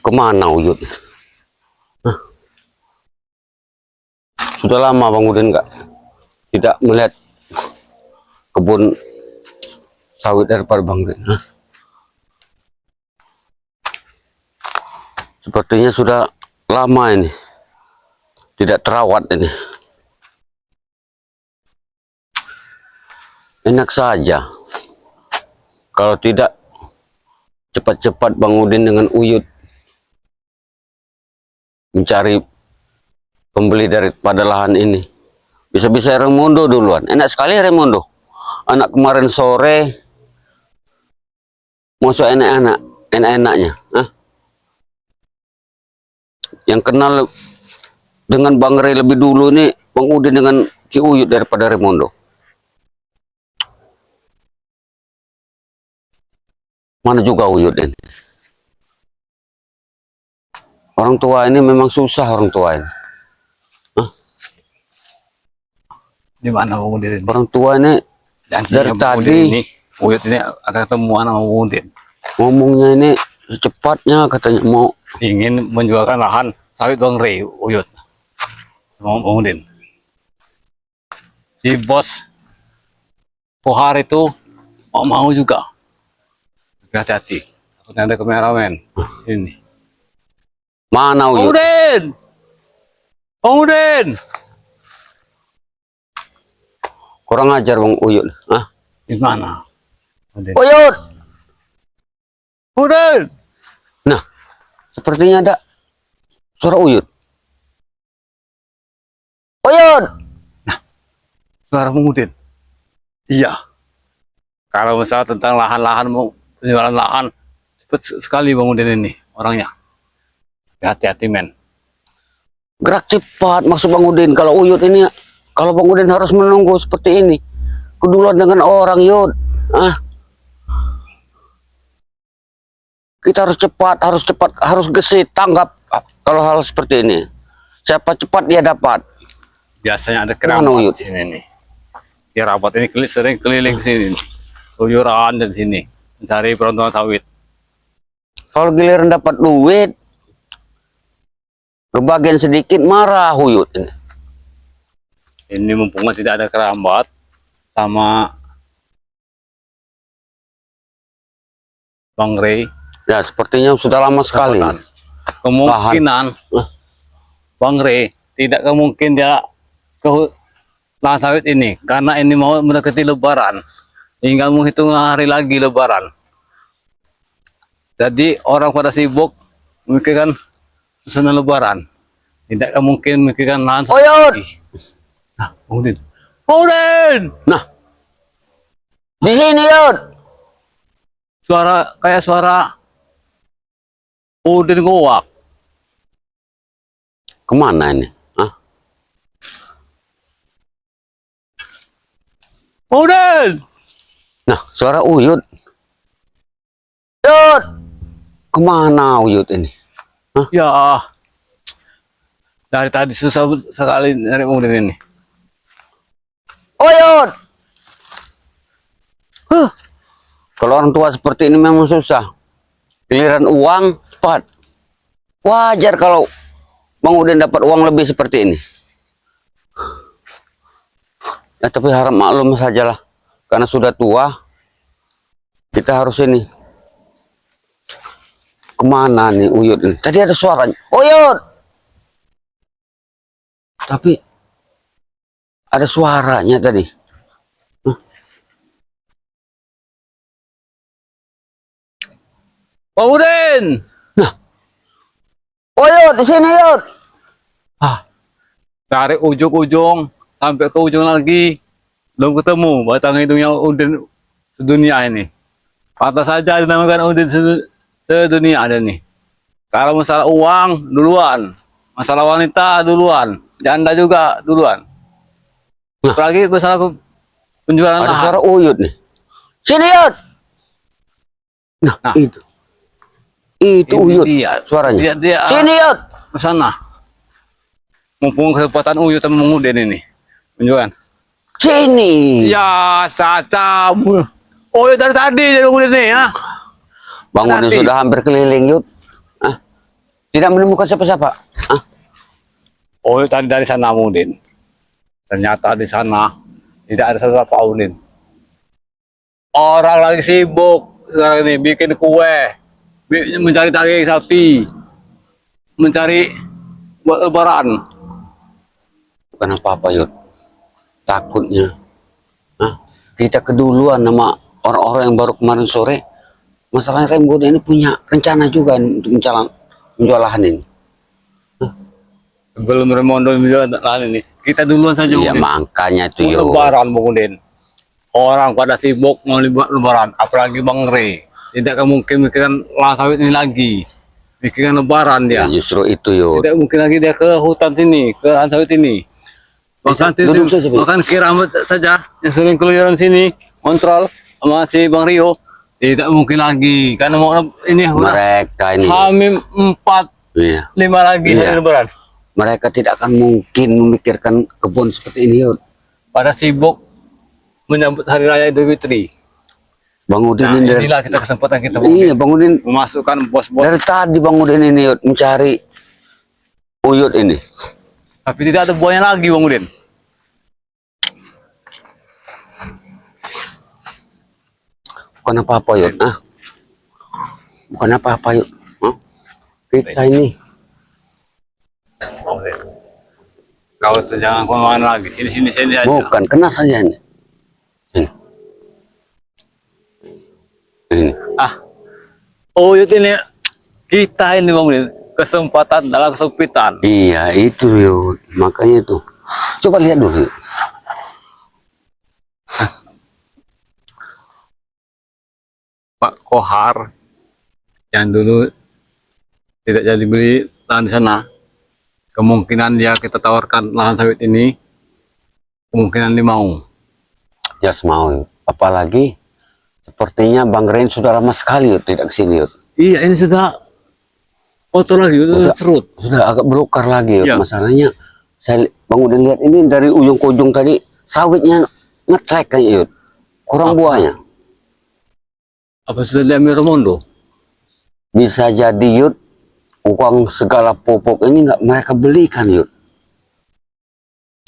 Kemana Uyut? Hah? Sudah lama Bang Udin nggak tidak melihat kebun sawit daripada Bang Udin. Hah? Sepertinya sudah lama ini tidak terawat ini. Enak saja kalau tidak cepat-cepat Bang Udin dengan Uyut mencari pembeli daripada lahan ini. Bisa-bisa Raimundo duluan. Enak sekali Raimundo. Anak kemarin sore masuk enak-enaknya. Yang kenal dengan Bang Ray lebih dulu ini Bang Udin dengan Ki Uyut daripada Raimundo. Mana juga Uyut ini. Orang tua ini memang susah orang tua ini. Di mana Bang Udin? Orang tua ini dari tadi ini Uyut ini akan ketemu sama Bang Udin. Ngomongnya ini secepatnya katanya mau Ingin menjualkan lahan sawit Bang Ray Uyut. Bang Udin. Si bos Kohar itu mau juga. Hati-hati. Takutnya ada kameramen. Ini. mana Bang Uyut? Udin! Bang Udin! Kurang ajar Bang Uyut. Hah? Di mana? Udin. Uyut! Udin! Nah, sepertinya ada suara Uyut. Uyut! Suara Bang Udin. Iya. Kalau misalnya tentang lahan-lahan mau penjualan lahan, cepet sekali Bang Udin ini orangnya. Hati-hati men. Gerak cepat maksud Bang Udin. Kalau Uyut ini, kalau Bang Udin harus menunggu seperti ini. Keduluan dengan orang Yud. Kita harus cepat, harus gesit, tanggap kalau hal seperti ini. Siapa cepat dia dapat. Biasanya ada Mana kerabat Uyut? di sini nih. Kerabat ini sering keliling ke sini. Keluyuran di sini. Mencari peruntungan sawit. Kalau giliran dapat duit, kebagian sedikit marah Uyut ini. Ini mumpung tidak ada kerabat sama Bang Ray. Ya sepertinya sudah lama sekali. Kemungkinan Bang Ray tidak kemungkin dia ke lahan sawit ini karena ini mau mendekati Lebaran. Tinggal menghitung hari lagi Lebaran. Jadi orang pada sibuk memikirkan pesanan Lebaran. Tidak mungkin memikirkan lahan sawit lagi. Nah, Udin. Udin! Nah, di sini Yud. Suara kayak suara Udin ngowak. Kemana ini? Udin! Nah, suara Uyut. Yud! Kemana Uyut ini? Ya, dari tadi susah sekali dari Udin ini. Uyut! Kalau orang tua seperti ini memang susah. Giliran uang cepat. Wajar kalau Bang Udin dapat uang lebih seperti ini. Ya, tapi harap maklum sajalah. Karena sudah tua, kita harus ini. Kemana nih Uyut ini? Tadi ada suaranya. Uyut! Tapi ada suaranya tadi. Bang Udin! Nah, Uyut di sini Yud. Dari ujung-ujung sampai ke ujung lagi belum ketemu batang hidungnya Udin sedunia ini. Pantas saja dinamakan Udin sedunia ada nih. Kalau masalah uang duluan, masalah wanita duluan, janda juga duluan. Apalagi masalah penjualan Ada lahan. suara Uyut nih. Sini Yud. Nah, itu. Itu Ini Uyut dia. suaranya. Dia Sini Yud. ke sana. Mumpung kesempatan Uyut sama Bang Udin ini. Menunjukkan. Sini. Ya, Caca. Oh, ya dari tadi jadi Bang Udin nih ya. Bang Udin sudah hampir keliling Yud. Tidak menemukan siapa-siapa. Hah? Oh, tadi dari sana Bang Udin. Ternyata di sana tidak ada siapa Udin. Orang lagi sibuk sekarang ini bikin kue, mencari daging sapi, mencari buat lebaran. Bukan apa-apa, Yud. Takutnya. Hah? Kita keduluan sama orang-orang yang baru kemarin sore. Masalahnya Rembo ini punya rencana juga untuk menjual lahan ini. Belum remondo lahan ini. Kita duluan saja. Iya, Udin. makanya itu, Mau Yud. lebaran Bang Udin. Orang pada sibuk mau lebaran, apalagi Bang Re. Tidak akan mungkin mikirkan lahan sawit ini lagi. Mikirkan lebaran dia. Ya, justru itu, Yud. Tidak mungkin lagi dia ke hutan sini, ke lahan sawit ini. Duduk saja, Bi. Bahkan Kiramat saja yang sering keluyuran sini, kontrol sama si Bang Rio. Tidak mungkin lagi, karena mau ini udah Mereka ini, hamil 4, iya. 5 lagi Iya. hari lebaran. Mereka tidak akan mungkin memikirkan kebun seperti ini, Yud. Pada sibuk menyambut hari raya Idul Fitri. Bang Udin Nah, ini dari, inilah kita kesempatan kita iya, Bang Udin memasukkan bos-bos. dari tadi Bang Udin ini, Yud, mencari Uyut ini. Tapi tidak ada buahnya lagi Bang Udin. Bukan apa-apa, Yud. Ah, bukan apa-apa, Yud. Hah? Kita ini, Kau tuh jangan kemana lagi, sini aja. bukan, kena saja ini. Ini. Ini. Oh ini kita ini Bang Udin, kesempatan dalam kesempitan. Iya, itu, Yud. Makanya itu. Coba lihat dulu, Yud. Pak Kohar yang dulu tidak jadi beli lahan di sana, kemungkinan dia kita tawarkan lahan sawit ini, kemungkinan dia mau. Ya, mau, Yud. Apalagi sepertinya Bang Ren sudah lama sekali, Yud, tidak kesini, Yud. Iya ini sudah foto lagi, Udah. udah serut. Sudah agak belukar lagi, Yud. Iya. Masalahnya saya Bang Udin lihat ini dari ujung ke ujung tadi sawitnya ngetrek kayaknya, Yud. Kurang Apa? buahnya. Apa sudah diambil Romondo? Bisa jadi, Yud, uang segala pupuk ini nggak mereka belikan, Yud.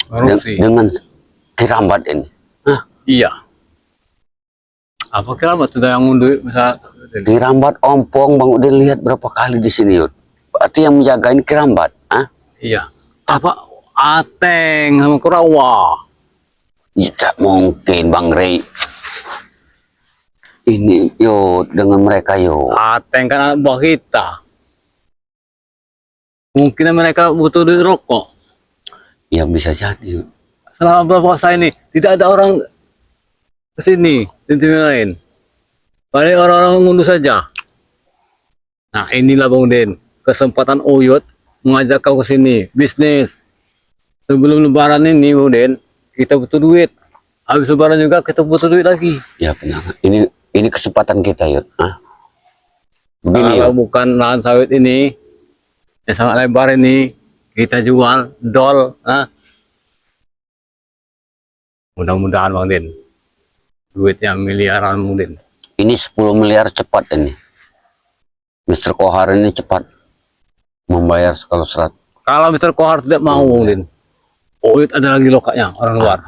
Korupsi. Dengan kirambat ini. Iya. Apa kira sudah yang ngunduh misal Kirambat ompong, Bang Udin lihat berapa kali di sini, Yud. Berarti yang menjaga ini kirambat. Ah? iya. Apa Ateng sama Kurawa? Ya, tak mungkin, Bang Rey. Ini, Yud, dengan mereka, Yud. Ateng kan anak buah kita. Mungkin mereka butuh duit rokok. Ya, bisa jadi, Yud. Selama berpuasa ini tidak ada orang kesini di tim lain. Paling orang-orang ngunduh saja. Nah inilah Bang Udin, kesempatan Uyut mengajak kau ke sini bisnis. Sebelum Lebaran ini Bang Udin, kita butuh duit. Habis Lebaran juga kita butuh duit lagi. Ya, benar. Ini kesempatan kita, Yud. Ah? Begini, Kalau Yud. bukan lahan sawit ini, yang sangat lebar ini, kita jual dol. Mudah-mudahan Bang Udin, duitnya miliaran Bang Udin. Ini 10 miliar cepat ini. Mr. Kohar ini cepat membayar kalau serat. Kalau Mr. Kohar tidak mau Bang Udin, Uyut ada lagi lokaknya orang luar.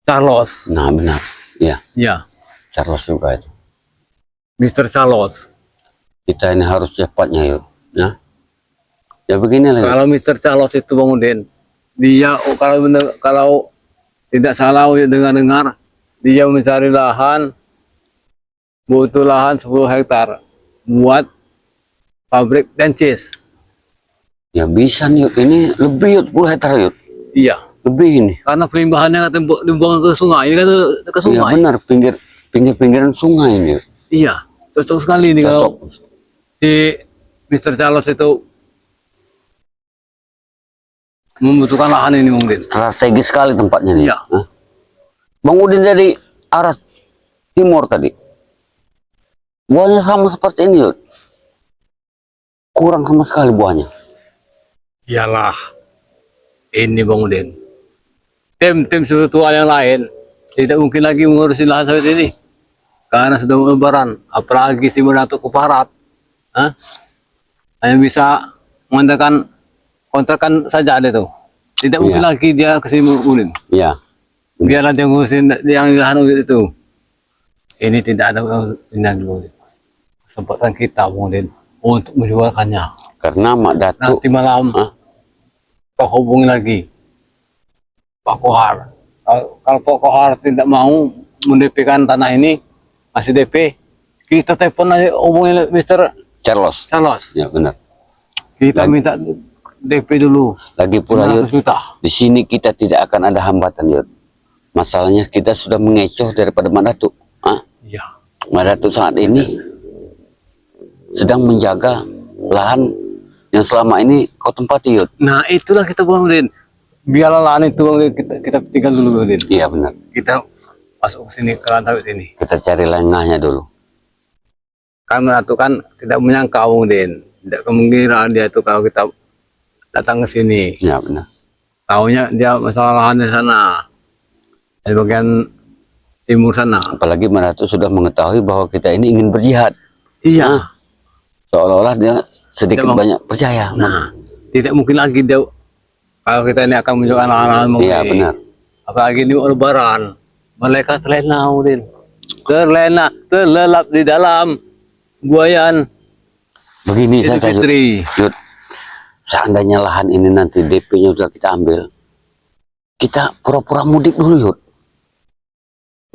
Carlos, Nah, benar. Ya, ya, Charles juga itu. Mr. Carlos. Kita ini harus cepatnya, Yud. Ya, ya begini lah, Yud. Kalau Mr. Carlos itu Bang Udin, dia kalau tidak salah Uyut dengar-dengar, dia mencari lahan, butuh lahan 10 hektar buat pabrik dan cheese. Ya bisa nih, Yud. Ini lebih, Yud, 10 hektar, Yud. Iya, Lebih ini. karena pelimbahannya katanya dibuang ke sungai, ini kan ke Iya, sungai. benar, pinggir-pinggiran sungai ini, Yud. Iya, cocok sekali nih kalau Cocok. si Mr. Carlos itu membutuhkan lahan ini Bang Udin. Strategis sekali tempatnya nih. Iya. Hah? Bang Udin dari arah timur tadi. Buahnya sama seperti ini, Yud. Kurang sama sekali buahnya. Iyalah, ini Bang Udin. Tim-tim spiritual yang lain tidak mungkin lagi mengurusi lahan sawit ini karena sudah mau lebaran. Apalagi si Datuk Kuparat, hanya bisa mengandalkan kontrakan saja ada tuh. Tidak mungkin Iya. lagi dia kesini Udin. Iya. Biarlah dia ngurusin yang lahan Udin itu. Ini tidak ada pindah dulu. Kesempatan kita Udin untuk menjualkannya. Karena Mak Datuk, Nanti malam Hah? kau hubungi lagi Pak Kohar. Kalau Pak Kohar tidak mau mendp-kan tanah ini, masih DP, kita telepon aja hubungi Mr. Charles. Carlos. Ya benar. Kita Lagi- minta DP dulu. Lagi pula 500 Yud, juta. di sini kita tidak akan ada hambatan Yud. Masalahnya kita sudah mengecoh daripada Mak Datuk. Ah, Iya. Mak Datuk saat ini sedang menjaga lahan yang selama ini kau tempati Yud. Nah itulah kita buang Udin. Biarlah lahan itu Udin, kita tinggal dulu Udin. Iya benar. Kita masuk ke sini ke lantai sini. Kita cari lengahnya dulu. Karena itu kan tidak menyangka Udin. Tidak kemungkinan dia itu kalau kita datang ke sini. Iya benar. Taunya dia masalah lahan di sana. Di bagian timur sana. Apalagi Mak Datuk sudah mengetahui bahwa kita ini ingin berjihad. Iya. Seolah-olah dia sedikit Tidak mau- banyak percaya. Nah, tidak mungkin lagi dia kalau kita ini akan menunjukkan lahan-lahan mungkin. Iya benar. Apalagi ini lebaran. Mereka terlena Udin. Terlena, terlelap di dalam buayan Begini Idul saja Yud. Fitri. Yud, seandainya lahan ini nanti DP-nya sudah kita ambil, kita pura-pura mudik dulu Yud.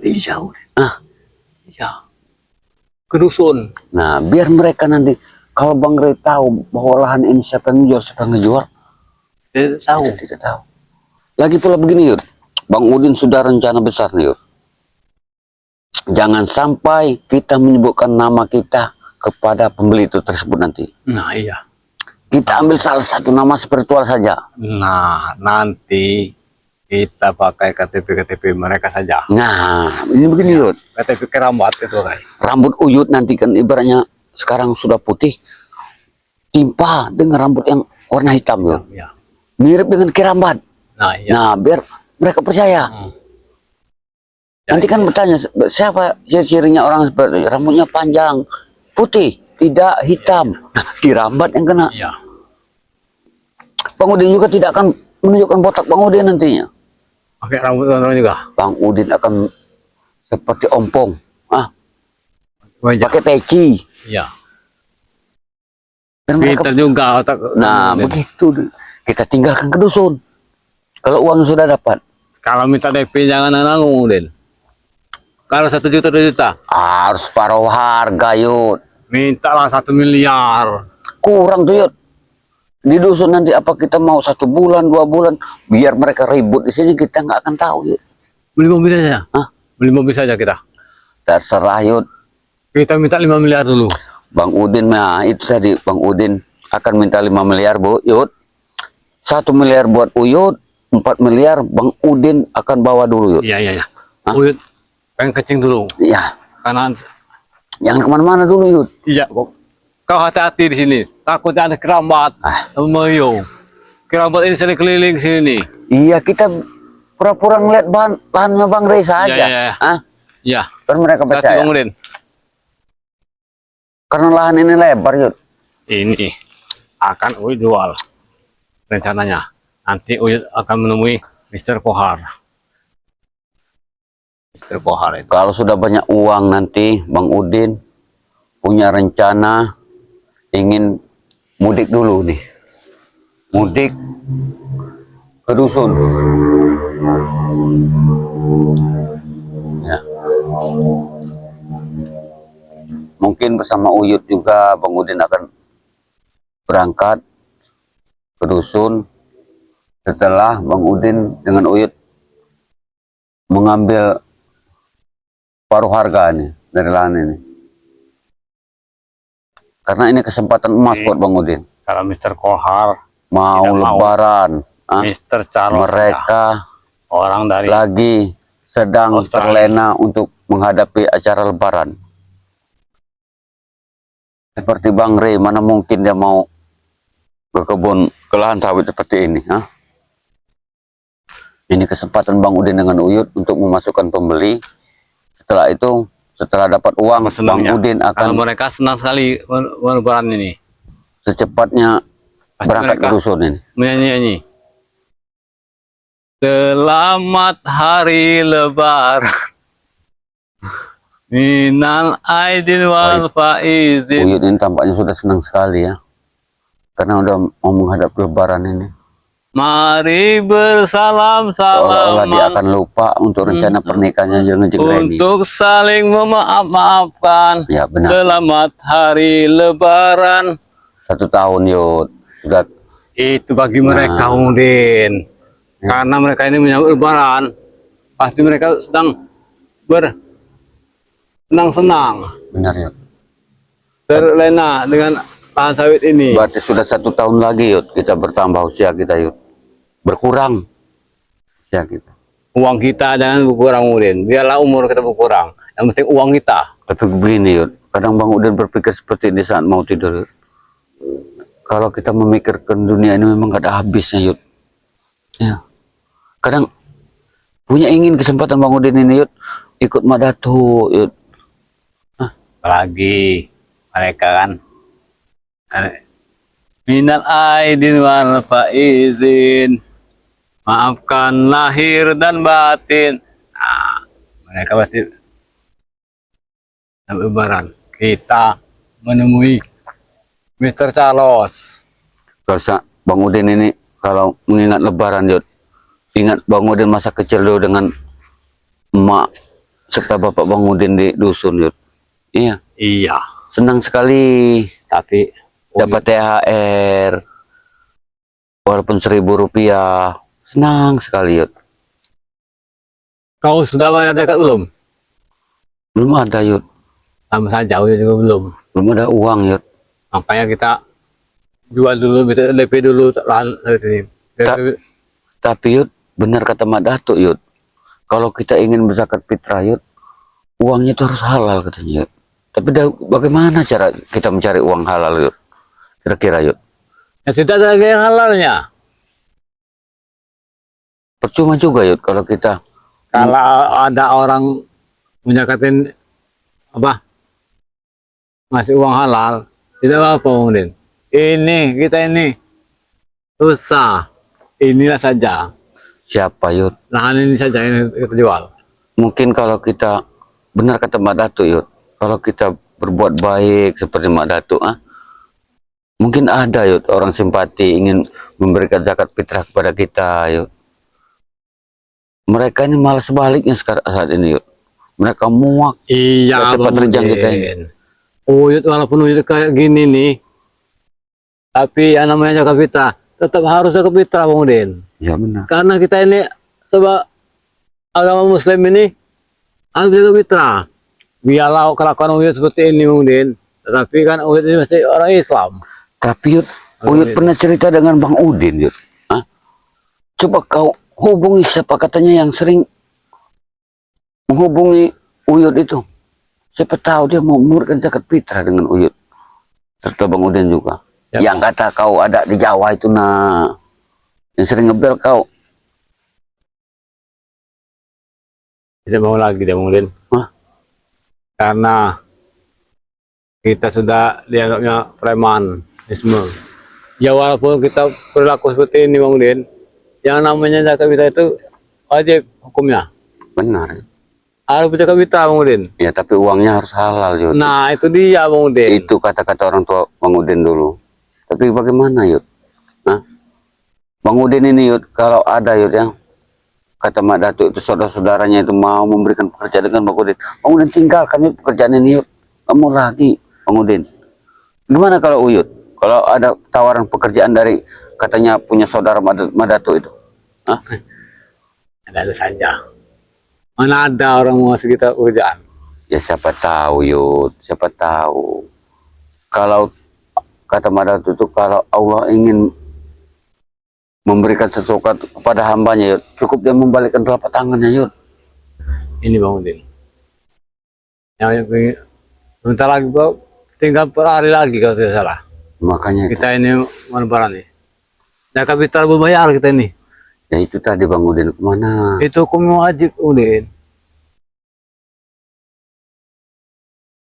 Iya, Udin. Ah. Iya. Ke dusun. Nah, biar mereka nanti kalau Bang Rey tahu bahwa lahan ini siapa yang jual, siapa yang ngejual, Tidak tahu. kita tidak tahu. Lagi pula begini Yud, Bang Udin sudah rencana besar nih Yud. Jangan sampai kita menyebutkan nama kita kepada pembeli itu tersebut nanti. Nah, iya. Kita ambil salah satu nama spiritual saja. Nah, nanti kita pakai KTP mereka saja. Nah, ini begini Yud. KTP keramat itu, guys. Rambut Uyut nanti kan ibaratnya sekarang sudah putih, timpa dengan rambut yang warna hitam Yud. Ya. Mirip dengan Kirambat. Nah, iya. Nah, biar mereka percaya. Ya, Nanti kan bertanya, siapa ciri-cirinya orang seperti itu? Rambutnya panjang, putih, tidak hitam. Nah, Kirambat yang kena. Iya. Bang Udin juga tidak akan menunjukkan botak Bang Udin nantinya. Pakai rambut orang juga. Bang Udin akan seperti ompong. Wajah. Pakai peci. Iya. Dan mereka, Pintar juga otak. nah, Udin. begitu. Kita tinggalkan ke dusun. Kalau uang sudah dapat. Kalau minta DP jangan nanggung, Udin. Kalau 1 juta 2 juta, Harus paruh harga, Yud. mintalah 1 miliar. Kurang tuh, Yud. Di dusun nanti apa kita mau 1 bulan, 2 bulan. Biar mereka ribut di sini, kita nggak akan tahu, Yud. Beli mobil saja. Hah? Beli mobil saja kita. Terserah, Yud. Kita minta 5 miliar dulu. Bang Udin, nah itu tadi. Bang Udin akan minta 5 miliar, Bu, Yud. 1 miliar buat Uyut, 4 miliar Bang Udin akan bawa dulu, Yud. Iya, iya, iya. Hah? Uyut, pengen kencing dulu. Ya, Karena jangan kemana-mana dulu, Yud. iya, kau hati-hati di sini. Takutnya ada kerambat. Meyo. Kerambat ini sering keliling sini. Iya, kita pura-pura ngeliat lahannya Bang Rey saja. Iya, iya, iya. Ah, Iya. biar mereka Kasih percaya. Bang Udin. Karena lahan ini lebar, Yud. Ini akan Uyut jual rencananya. Nanti Uyut akan menemui Mr. Kohar. Mr. Kohar itu. Kalau sudah banyak uang nanti, Bang Udin punya rencana ingin mudik dulu nih. Mudik ke dusun. Ya. Mungkin bersama Uyut juga Bang Udin akan berangkat ke dusun setelah Bang Udin dengan Uyut mengambil paruh harga nih dari lahan ini. Karena ini kesempatan emas buat Bang Udin. Kalau Mr. Kohar, Mau Tidak mau. lebaran, Mr. Charles mereka orang dari lagi sedang Australia. terlena untuk menghadapi acara lebaran. Seperti Bang Rey, mana mungkin dia mau ke kebun, ke lahan sawit seperti ini. Ini kesempatan Bang Udin dengan Uyut untuk memasukkan pembeli. Setelah itu, setelah dapat uang, Senang Bang ya. Udin Kalau akan mereka senang sekali lebaran ini. secepatnya Pasti berangkat ke mereka dusun ini. menyanyi-nyanyi. Selamat hari lebaran. Minal aidin wal faizin. Uyut ini tampaknya sudah senang sekali ya, karena udah mau menghadap lebaran ini. Mari bersalam Seolah-olah dia salaman akan lupa untuk rencana pernikahannya dengan Jeng Reni. untuk saling memaaf-maafkan. Ya benar. Selamat hari lebaran. 1 tahun Yud sudah. Itu bagi mereka Udin. Karena mereka ini menyambut lebaran, pasti mereka sedang bersenang-senang, Benar Yud. terlena dengan lahan sawit ini. Berarti sudah 1 tahun lagi Yud kita bertambah usia kita Yud, berkurang usia kita. Uang kita jangan berkurang Udin, biarlah umur kita berkurang, yang penting uang kita. Tapi begini Yud, kadang Bang Udin berpikir seperti ini saat mau tidur Yud. Kalau kita memikirkan dunia ini memang gak ada habisnya Yud. Ya. Kadang punya ingin kesempatan Bang Udin ini Yud, ikut Madatu Yud. Apalagi mereka kan minal aidin wal faizin, maafkan lahir dan batin. Nah, mereka pasti lebaran. Kita menemui Mr. Charles. Kalau Bang Udin ini kalau mengingat lebaran Yud, ingat Bang Udin masa kecil dulu dengan emak serta bapak Bang Udin di dusun Yud. Iya, Iya, senang sekali tapi dapat THR walaupun Rp1.000, senang sekali Yud. kau sudah bayar zakat belum? Belum ada Yud, Sama saja, Uyut juga belum. ada uang Yud. Makanya kita jual dulu, DP dulu lahan sawit ini. Tapi Yud, benar kata Mak Datuk Yud, kalau kita ingin berzakat fitrah Yud, uangnya itu harus halal katanya Yud. Tapi bagaimana cara kita mencari uang halal Yud? Kira-kira Yud? Ya tidak ada lagi yang halalnya. Percuma juga Yud kalau kita. Kalau ada orang menyakatin apa, ngasih uang halal, tidak apa-apa mungkin. Ini kita ini susah. Inilah saja. Siapa Yud? Lahan ini saja yang kita jual. Mungkin kalau kita, benar kata Mak Datuk Yud, kalau kita berbuat baik seperti Mak Datuk, mungkin ada Yud orang simpati ingin memberikan zakat fitrah kepada kita Yud. Mereka ini malah sebaliknya sekarang saat ini Yud. Mereka muak. Iya, cepat Bang terjang kita ini. Udin. Uyut walaupun Uyut kayak gini nih, tapi yang namanya zakat fitrah tetap harus zakat fitrah, Bang Udin. Ya benar. Karena kita ini sebab agama Muslim ini harus zakat fitrah. Biarlah kelakuan Uyut seperti ini, Bang Udin. Tetapi kan Uyut ini masih orang Islam. Tapi Yud, Uyut pernah cerita dengan Bang Udin Yud. Coba kau hubungi siapa katanya yang sering menghubungi Uyut itu. Siapa tahu dia mau memberikan zakat fitrah dengan Uyut. Serta Bang Udin juga. Siapa? Yang kata kau ada di Jawa itu nah. Yang sering ngebel kau. Tidak mau lagi dia, Bang Udin. Karena kita sudah dianggapnya premanisme. Ya walaupun kita perilaku seperti ini, Bang Udin, yang namanya zakat fitrah itu wajib hukumnya. Benar. Harus zakat fitrah, Bang Udin. Ya tapi uangnya harus halal Yud. Nah, itu dia, Bang Udin. Itu kata-kata orang tua Bang Udin dulu. Tapi bagaimana Yud? Bang Udin ini Yud, kalau ada Yud yang kata Mak Datuk itu saudara-saudaranya itu mau memberikan pekerjaan dengan Bang Udin. Bang Udin tinggalkan Yud pekerjaan ini Yud. Kamu lagi Bang Udin. Gimana kalau Uyut? Kalau ada tawaran pekerjaan dari katanya punya saudara Mak Datuk itu? Ada saja. Mana ada orang mau ngasih kita pekerjaan? Ya siapa tahu Yud, siapa tahu. Kalau kata Mak Datuk itu kalau Allah ingin memberikan sesuatu kepada hambanya Yud, cukup dia membalikkan telapak tangannya Yud. Ini Bang Udin. Yang sebentar lagi Bang, tinggal per hari lagi kalau tidak salah. Makanya Kita ini mau lebaran nih. Zakat fitrah berbayar kita ini. ya itu tadi Bang Udin kemana? Itu hukum wajib Udin.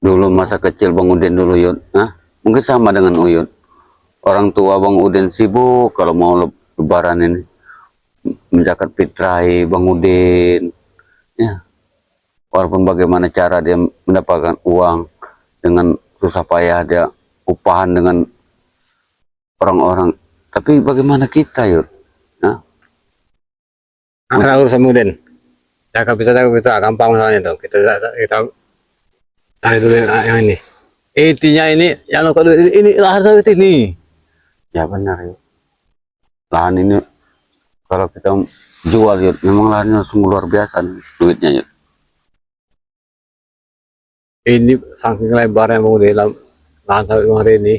Dulu masa kecil Bang Udin dulu Yud, mungkin sama dengan Uyut. orang tua Bang Udin sibuk kalau mau lebaran ini menjakat fitrahi Bang Udin. Ya, walaupun bagaimana cara dia mendapatkan uang dengan susah payah dia upahan dengan orang-orang. Tapi bagaimana kita yuk? Nah, Karena urusan Muden. Cakap itu gampang misalnya tuh. Kita cari dulu yang ini. Intinya ini yang lo ini lahan sawit ini. ya benar yuk. Lahan ini kalau kita jual yuk, memang lahannya sungguh luar biasa nih, duitnya yuk. Ini saking lebarnya mau di lahan sawit hari ini.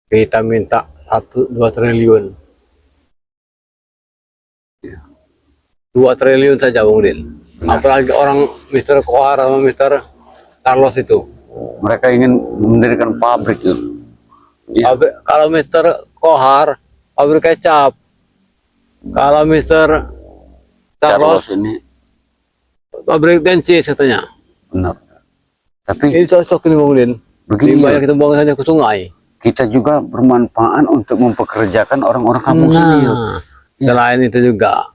Kita minta 1-2 triliun. 2 triliun saja Bang Udin. Apalagi orang Mr. Kohar sama Mr. Carlos itu. Mereka ingin mendirikan pabrik yuk. Ya. Kalau Mr. Kohar pabrik kecap. Kalau Mr. Carlos Carlos ini pabrik dencis katanya. benar. Tapi Ini cocok ini Bang Udin. begini Lebih banyak yuk, kita buang saja ke sungai. kita juga bermanfaat untuk mempekerjakan orang-orang kampung sini yuk. Nah, selain itu juga,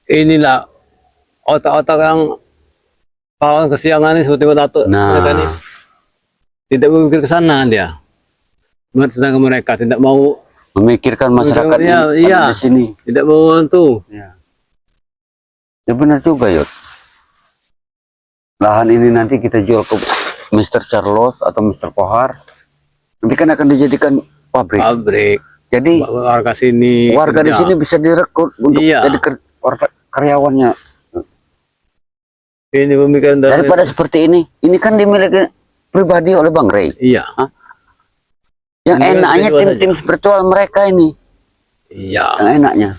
inilah otak-otak yang pahlawan kesiangan ini seperti Dato mereka ini Nah, tidak berpikir ke sana dia. Sedangkan mereka tidak mau, memikirkan masyarakat Iya, yang iya. ada di sini. tidak mau bantu. Ya. Ya benar juga yuk. Lahan ini nanti kita jual ke Mr. Carlos atau Mr. Kohar. Nanti kan akan dijadikan pabrik. Pabrik, Jadi warga sini, warga di kerja. sini bisa direkrut untuk Iya. jadi karyawannya. Ini pemikiran dari, Daripada seperti ini kan dimiliki pribadi oleh Bang Ray. iya, Yang Ini enaknya individual tim-tim spiritual mereka ini. iya. Yang enaknya.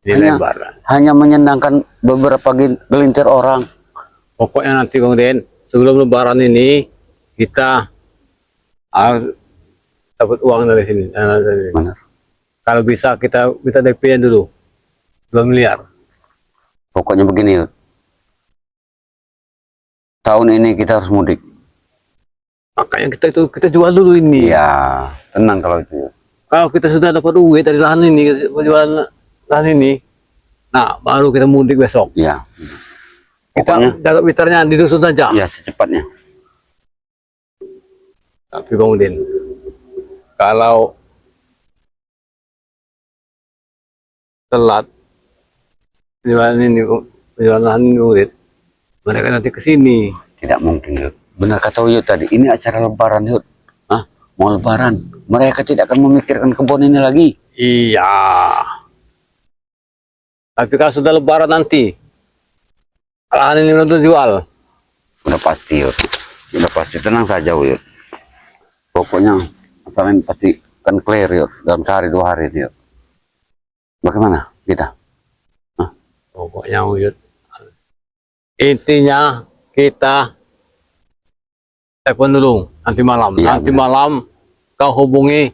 Ini Hanya- lebar. Hanya menyenangkan beberapa gelintir orang. Pokoknya nanti Bang Den, sebelum Lebaran ini kita harus dapat uang dari sini. Dari sini. Benar. Kalau bisa kita minta DP-nya dulu 2 miliar. Pokoknya begini yuk. Tahun ini kita harus mudik. Makanya kita jual dulu ini. Iya, tenang kalau itu yuk. Kalau kita sudah dapat duit dari lahan ini, penjualan lahan ini, nah baru kita mudik besok. Iya. Kita Pokoknya jaga meternya di dusun saja. ya secepatnya. Tapi Bang Udin, kalau telat penjualan ini, penjualan lahan ini Bang Udin, mereka nanti ke sini. Tidak mungkin yuk. Benar kata Uyut tadi, ini acara lebaran yuk. Hah? Mau lebaran. Mereka tidak akan memikirkan kebun ini lagi. Iya. Tapi kalau sudah lebaran nanti, lahan ini udah jual. Udah pasti yuk. Udah pasti, tenang saja Uyut. Pokoknya kalian pasti akan clear yuk dalam sehari 2 hari yuk. Bagaimana kita? Pokoknya Uyut. Intinya kita telepon dulu nanti malam. Iya, Nanti benar. malam kau hubungi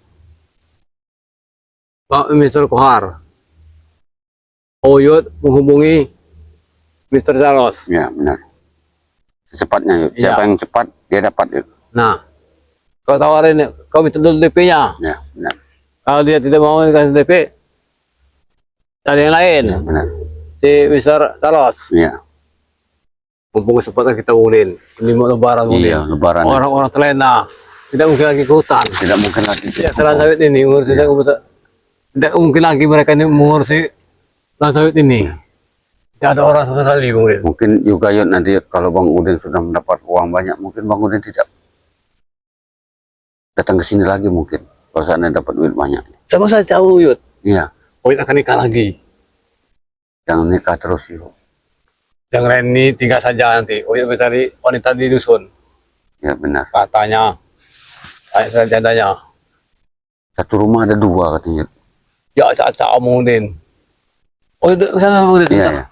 Pak Mr. Kohar. Uyut menghubungi Mr. Carlos. Ya benar. Secepatnya yuk. Iya. Siapa yang cepat dia dapat yuk. Nah, kau tawarin, kau minta dulu DP-nya. Ya benar. Kalau dia tidak mau kasih DP, cari yang lain. Ya benar. Si Mr. Carlos. Iya. Mumpung kesempatan kita ulin. Ini mau lebaran Iya, ulin. lebaran. Orang-orang telena. Tidak mungkin lagi ke hutan. Tidak mungkin lagi. Ya, terang sawit ini ngurus tidak mungkin lagi mereka ini mengurusi terang sawit ini. Tidak ada orang sama sekali kemudian. Mungkin juga yuk nanti kalau Bang Udin sudah mendapat uang banyak, mungkin Bang Udin tidak datang ke sini lagi mungkin. Kalau seandainya dapat duit banyak. Sama saja Uyut. Iya. Uyut akan nikah lagi. Jangan nikah terus yuk. Yang lain ini tinggal saja nanti. Uyut mencari wanita di dusun. Ya benar. Katanya. Kayak sajadanya. Satu rumah ada 2 katanya. Ya saat-saat kemudian. Uyut ke sana kemudian. Iya, ya.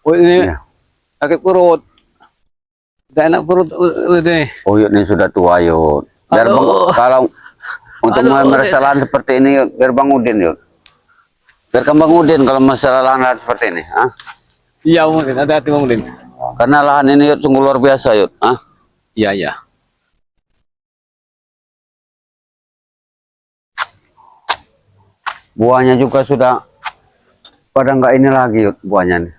Uyut ini Iya. sakit perut. Tidak enak perut Uyut ini. Oh yuk ini sudah tua yuk. Biar Bang, Aduh. kalau untuk Aduh, masalah seperti ini yuk, biar Bang Udin yuk. Biarkan Bang Udin kalau masalah lahan seperti ini. Ah? Iya mungkin. Hati-hati mungkin. Karena lahan ini yuk sungguh luar biasa yuk. Ah? Iya iya. Buahnya juga sudah pada nggak ini lagi Yud, buahnya nih.